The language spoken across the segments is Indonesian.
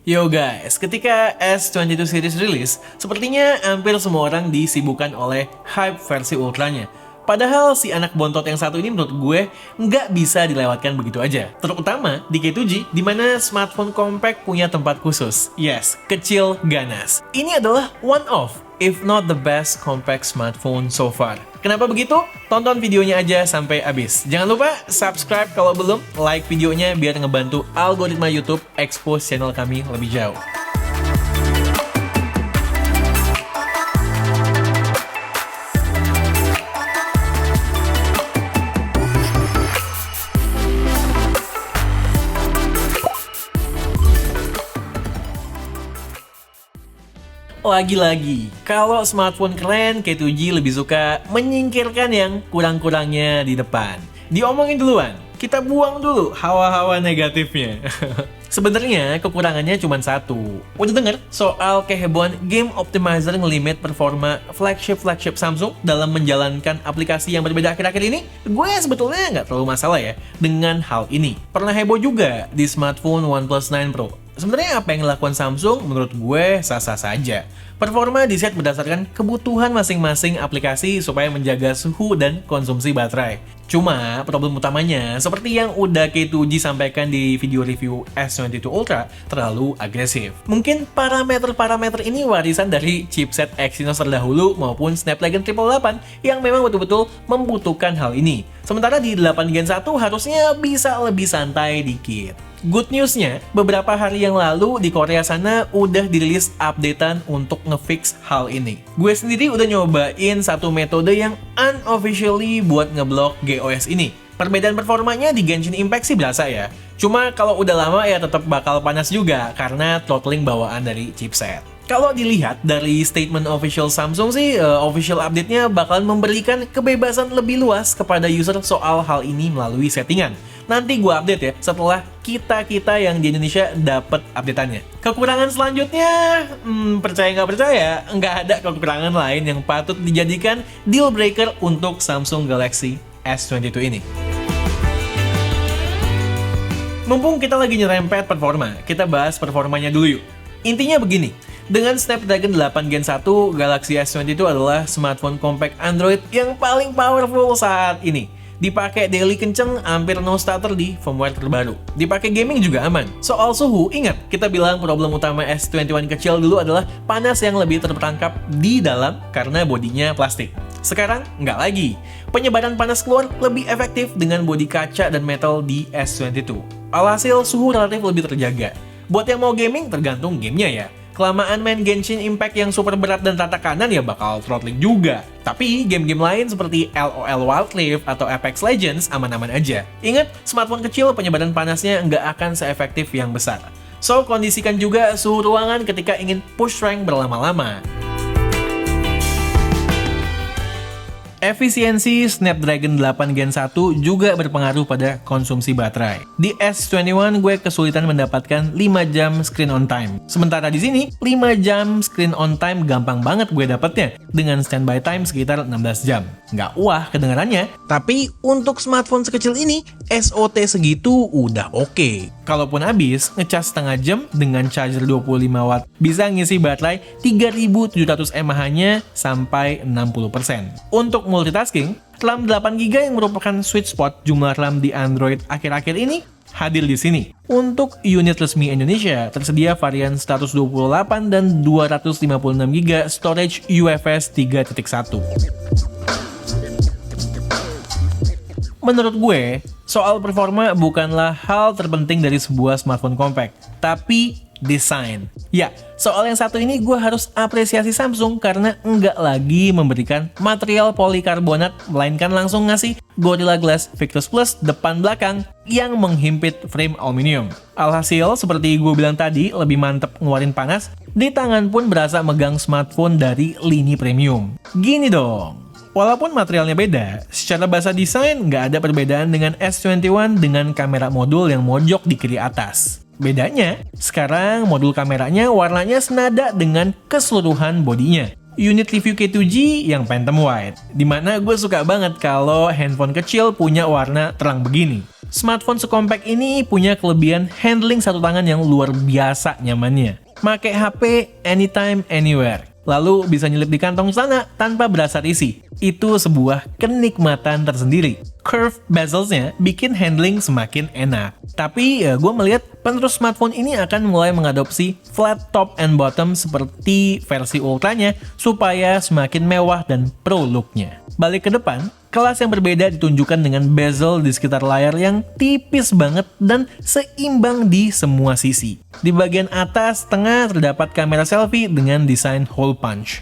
Yo guys, ketika S22 series rilis, sepertinya hampir semua orang disibukkan oleh hype versi ultranya. Padahal si anak bontot yang satu ini menurut gue nggak bisa dilewatkan begitu aja. Terutama di K2G, di mana smartphone compact punya tempat khusus. Yes, kecil ganas. Ini adalah one of, if not the best compact smartphone so far. Kenapa begitu? Tonton videonya aja sampai habis. Jangan lupa subscribe kalau belum, like videonya biar ngebantu algoritma YouTube expose channel kami lebih jauh. Lagi-lagi, kalau smartphone keren, K2G lebih suka menyingkirkan yang kurang-kurangnya di depan. Diomongin duluan, kita buang dulu hawa-hawa negatifnya. Sebenarnya kekurangannya cuma satu. Udah denger soal kehebohan game optimizer ngelimit performa flagship Samsung dalam menjalankan aplikasi yang berbeda akhir-akhir ini? Gue sebetulnya nggak terlalu masalah ya dengan hal ini. Pernah heboh juga di smartphone OnePlus 9 Pro. Sebenarnya apa yang dilakukan Samsung menurut gue sah-sah saja. Performa diset berdasarkan kebutuhan masing-masing aplikasi supaya menjaga suhu dan konsumsi baterai. Cuma problem utamanya, seperti yang udah K2G sampaikan di video review S22 Ultra, terlalu agresif. Mungkin parameter-parameter ini warisan dari chipset Exynos terdahulu maupun Snapdragon 888 yang memang betul-betul membutuhkan hal ini. Sementara di 8 Gen 1 harusnya bisa lebih santai dikit. Good newsnya, beberapa hari yang lalu di Korea sana udah dirilis updatean untuk ngefix hal ini. Gue sendiri udah nyobain satu metode yang unofficially buat ngeblok GOS ini. Perbedaan performanya di Genshin Impact sih berasa ya. Cuma kalau udah lama ya tetap bakal panas juga karena throttling bawaan dari chipset. Kalau dilihat dari statement official Samsung sih, official update-nya bakalan memberikan kebebasan lebih luas kepada user soal hal ini melalui settingan. Nanti gue update ya setelah kita yang di Indonesia dapat update-annya. Kekurangan selanjutnya, percaya nggak percaya, nggak ada kekurangan lain yang patut dijadikan deal breaker untuk Samsung Galaxy S22 ini. Mumpung kita lagi nyerempet performa, kita bahas performanya dulu yuk. Intinya begini, dengan Snapdragon 8 Gen 1, Galaxy S22 adalah smartphone compact Android yang paling powerful saat ini. Dipakai daily kenceng, hampir no stutter di firmware terbaru. Dipakai gaming juga aman. Soal suhu, ingat, kita bilang problem utama S21 kecil dulu adalah panas yang lebih terperangkap di dalam karena bodinya plastik. Sekarang, nggak lagi. Penyebaran panas keluar lebih efektif dengan bodi kaca dan metal di S22. Alhasil, suhu relatif lebih terjaga. Buat yang mau gaming, tergantung gamenya ya. Kelamaan main Genshin Impact yang super berat dan rata kanan ya bakal throttling juga. Tapi game-game lain seperti LOL Wild Rift atau Apex Legends aman-aman aja. Ingat, smartphone kecil penyebaran panasnya nggak akan seefektif yang besar. So, kondisikan juga suhu ruangan ketika ingin push rank berlama-lama. Efisiensi Snapdragon 8 Gen 1 juga berpengaruh pada konsumsi baterai. Di S21 gue kesulitan mendapatkan 5 jam screen on time. Sementara di sini 5 jam screen on time gampang banget gue dapetnya dengan standby time sekitar 16 jam. Nggak wah kedengarannya, tapi untuk smartphone sekecil ini SOT segitu udah oke. Kalaupun habis, ngecas setengah jam dengan charger 25 watt bisa ngisi baterai 3700 mAh-nya sampai 60%. Untuk multitasking, RAM 8GB yang merupakan sweet spot jumlah RAM di Android akhir-akhir ini hadir di sini. Untuk unit resmi Indonesia, tersedia varian 128 dan 256GB storage UFS 3.1. Menurut gue, soal performa bukanlah hal terpenting dari sebuah smartphone compact, tapi desain. Ya, soal yang satu ini gue harus apresiasi Samsung karena nggak lagi memberikan material polikarbonat, melainkan langsung ngasih Gorilla Glass Victus Plus depan belakang yang menghimpit frame aluminium. Alhasil, seperti gue bilang tadi, lebih mantep ngeluarin panas, di tangan pun berasa megang smartphone dari lini premium. Gini dong. Walaupun materialnya beda, secara bahasa desain nggak ada perbedaan dengan S21 dengan kamera modul yang mojok di kiri atas. Bedanya, sekarang modul kameranya warnanya senada dengan keseluruhan bodinya. Unit review K2G yang Phantom White, dimana gue suka banget kalau handphone kecil punya warna terang begini. Smartphone sekompak ini punya kelebihan handling satu tangan yang luar biasa nyamannya. Make HP anytime, anywhere. Lalu bisa nyelip di kantong celana tanpa berasa risih. Itu sebuah kenikmatan tersendiri. Curved bezelsnya bikin handling semakin enak. Tapi gue melihat penerus smartphone ini akan mulai mengadopsi flat top and bottom seperti versi ultranya supaya semakin mewah dan pro looknya. Balik ke depan, kelas yang berbeda ditunjukkan dengan bezel di sekitar layar yang tipis banget dan seimbang di semua sisi. Di bagian atas tengah terdapat kamera selfie dengan desain hole punch.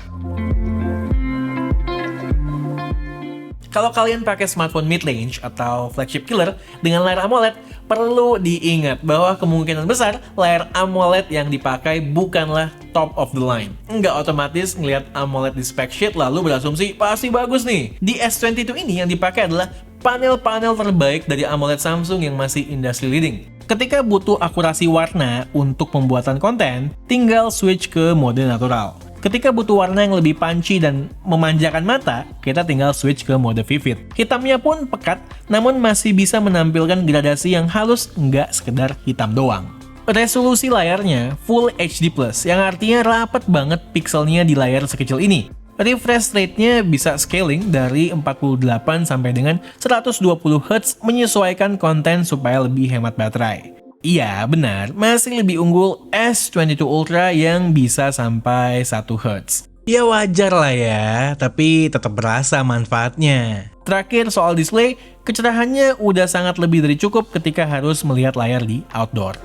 Kalau kalian pakai smartphone mid-range atau flagship killer dengan layar AMOLED, perlu diingat bahwa kemungkinan besar layar AMOLED yang dipakai bukanlah top of the line. Nggak otomatis ngelihat AMOLED di spec sheet lalu berasumsi pasti bagus nih. Di S22 ini yang dipakai adalah panel-panel terbaik dari AMOLED Samsung yang masih industry leading. Ketika butuh akurasi warna untuk pembuatan konten, tinggal switch ke mode natural. Ketika butuh warna yang lebih punchy dan memanjakan mata, kita tinggal switch ke mode vivid. Hitamnya pun pekat, namun masih bisa menampilkan gradasi yang halus, nggak sekedar hitam doang. Resolusi layarnya Full HD+, yang artinya rapat banget pixelnya di layar sekecil ini. Refresh rate-nya bisa scaling dari 48 sampai dengan 120 Hz menyesuaikan konten supaya lebih hemat baterai. Iya, benar, masih lebih unggul S22 Ultra yang bisa sampai 1 Hz. Ya wajar lah ya, tapi tetap berasa manfaatnya. Terakhir soal display, kecerahannya udah sangat lebih dari cukup ketika harus melihat layar di outdoor.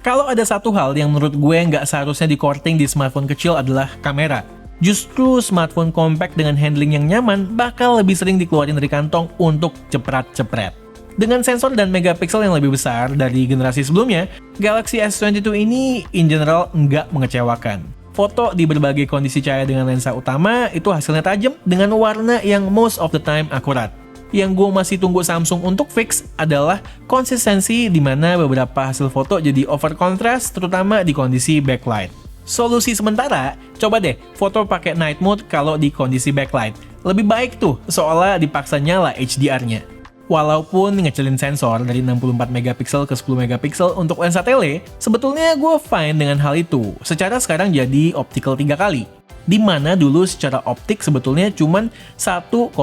Kalau ada satu hal yang menurut gue nggak seharusnya di-courting di smartphone kecil adalah kamera. Justru smartphone compact dengan handling yang nyaman bakal lebih sering dikeluarin dari kantong untuk cepret-cepret. Dengan sensor dan megapiksel yang lebih besar dari generasi sebelumnya, Galaxy S22 ini in general nggak mengecewakan. Foto di berbagai kondisi cahaya dengan lensa utama itu hasilnya tajam dengan warna yang most of the time akurat. Yang gue masih tunggu Samsung untuk fix adalah konsistensi di mana beberapa hasil foto jadi over contrast terutama di kondisi backlight. Solusi sementara, coba deh foto pakai night mode kalau di kondisi backlight. Lebih baik tuh, seolah dipaksa nyala HDR-nya. Walaupun ngecelin sensor dari 64 megapiksel ke 10 megapiksel untuk lensa tele, sebetulnya gue fine dengan hal itu. Secara sekarang jadi optical 3 kali. Dimana dulu secara optik sebetulnya cuma 1,1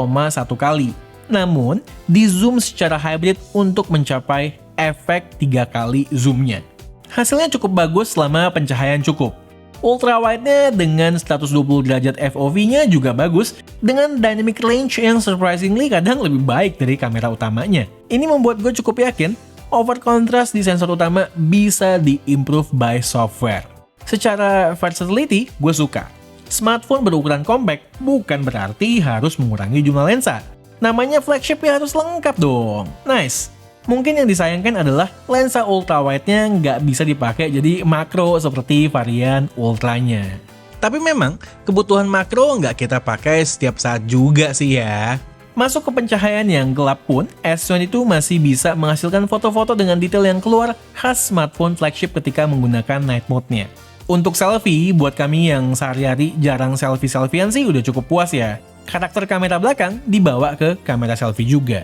kali. Namun, di zoom secara hybrid untuk mencapai efek 3 kali zoomnya. Hasilnya cukup bagus selama pencahayaan cukup. Ultra wide-nya dengan 120 derajat FOV-nya juga bagus, dengan dynamic range yang surprisingly kadang lebih baik dari kamera utamanya. Ini membuat gue cukup yakin, over contrast di sensor utama bisa di-improve by software. Secara versatility, gue suka. Smartphone berukuran compact bukan berarti harus mengurangi jumlah lensa. Namanya flagship ya harus lengkap dong. Nice. Mungkin yang disayangkan adalah lensa ultra wide-nya nggak bisa dipakai jadi makro seperti varian ultranya. Tapi memang kebutuhan makro nggak kita pakai setiap saat juga sih ya. Masuk ke pencahayaan yang gelap pun, S22 masih bisa menghasilkan foto-foto dengan detail yang keluar khas smartphone flagship ketika menggunakan night mode-nya. Untuk selfie, buat kami yang sehari-hari jarang selfie-selfiean sih udah cukup puas ya. Karakter kamera belakang dibawa ke kamera selfie juga.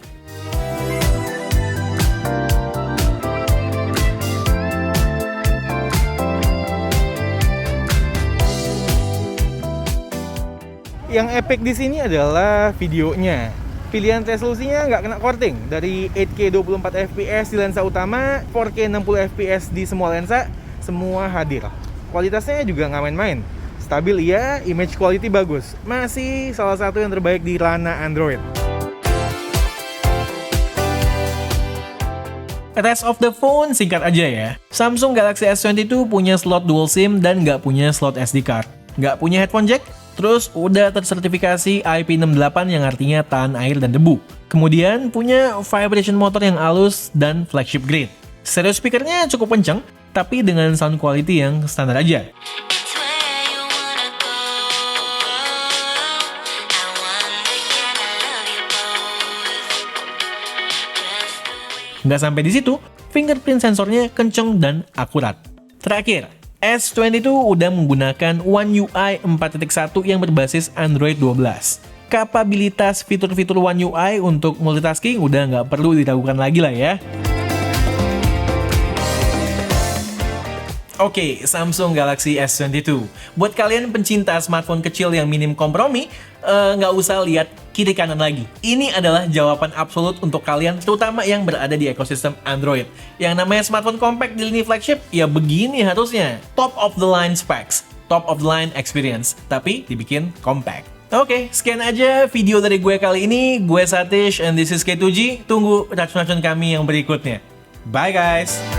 Yang epic di sini adalah videonya. Pilihan resolusinya nggak kena courting. Dari 8K 24 fps di lensa utama, 4K 60 fps di semua lensa, semua hadir. Kualitasnya juga nggak main-main. Stabil iya, image quality bagus. Masih salah satu yang terbaik di ranah Android. Rest of the phone singkat aja ya. Samsung Galaxy S22 punya slot dual SIM dan nggak punya slot SD card. Nggak punya headphone jack, terus udah tersertifikasi IP68 yang artinya tahan air dan debu. Kemudian punya vibration motor yang halus dan flagship grade. Stereo speakernya cukup kenceng, tapi dengan sound quality yang standar aja. Nggak sampai di situ, fingerprint sensornya kenceng dan akurat. Terakhir, S22 udah menggunakan One UI 4.1 yang berbasis Android 12. kapabilitas fitur-fitur One UI untuk multitasking udah nggak perlu diragukan lagi lah ya. Oke, Samsung Galaxy S22. Buat kalian pencinta smartphone kecil yang minim kompromi, nggak usah lihat kiri kanan lagi. Ini adalah jawaban absolut untuk kalian, terutama yang berada di ekosistem Android. Yang namanya smartphone compact di lini flagship, ya begini harusnya. Top of the line specs, top of the line experience, tapi dibikin compact. Oke, sekian aja video dari gue kali ini. Gue Satish and this is K2G. Tunggu racun-racun kami yang berikutnya. Bye guys!